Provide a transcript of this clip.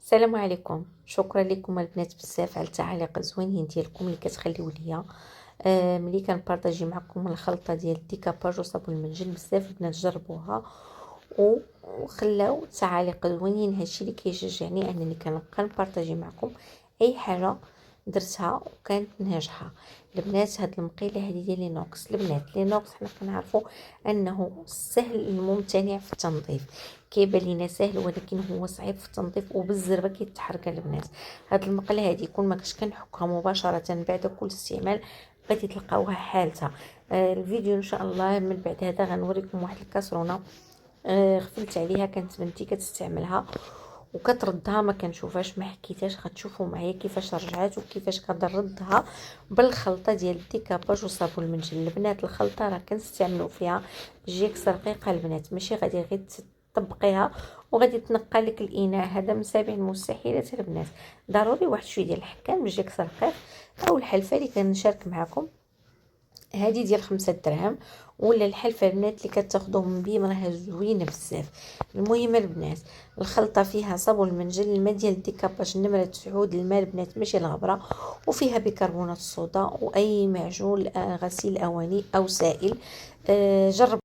السلام عليكم. شكرا لكم البنات بزاف على التعاليق الزوينين ديالكم اللي كتخليو ليا. ملي كنبارطاجي معكم الخلطه ديال الديكاباج وصابون المنجل، بزاف البنات جربوها وخلاو تعاليق زوينين. هادشي اللي كيشجعني انني كنبقى نبارطاجي معكم اي حاجه درتها وكانت ناجحه. البنات هاد المقيله هذه ديال لينوكس، البنات لينوكس حنا كنعرفوا انه سهل الممتنع في التنظيف، كيبان لينا سهل ولكن هو صعيب في التنظيف وبالزربه كيتحرق البنات. هاد المقله هذه كون ما كنتش كنحكها مباشره بعد كل استعمال غادي تلقاوها حالتها. الفيديو ان شاء الله من بعد هذا غنوريكم واحد الكاسرونه غفلت عليها، كانت بنتي كتستعملها وكتردها ما كنشوفهاش ما حكيتهاش. غتشوفوا معايا كيفاش رجعات وكيفاش كنردها بالخلطه ديال الديكاباج وصابون المنجل. البنات الخلطه راه كنستعملوا فيها جيكس رقيقه البنات، ماشي غادي غير تطبقيها وغادي تنقى لك الاناء. هذا من سابع المستحيلات البنات. ضروري واحد شويه ديال الحكام بالجيكس رقيق او الحلفه اللي كنشارك معكم هذه ديال 5 دراهم، ولا الحلفه البنات اللي كتاخذوه من بيم راها زوينه بزاف. المهم البنات الخلطه فيها صابون المنجل، الماء ديال الديكاباج نمره 9، الماء البنات ماشي الغبره، وفيها بيكربونات الصودا واي معجون غسيل اواني او سائل. جرب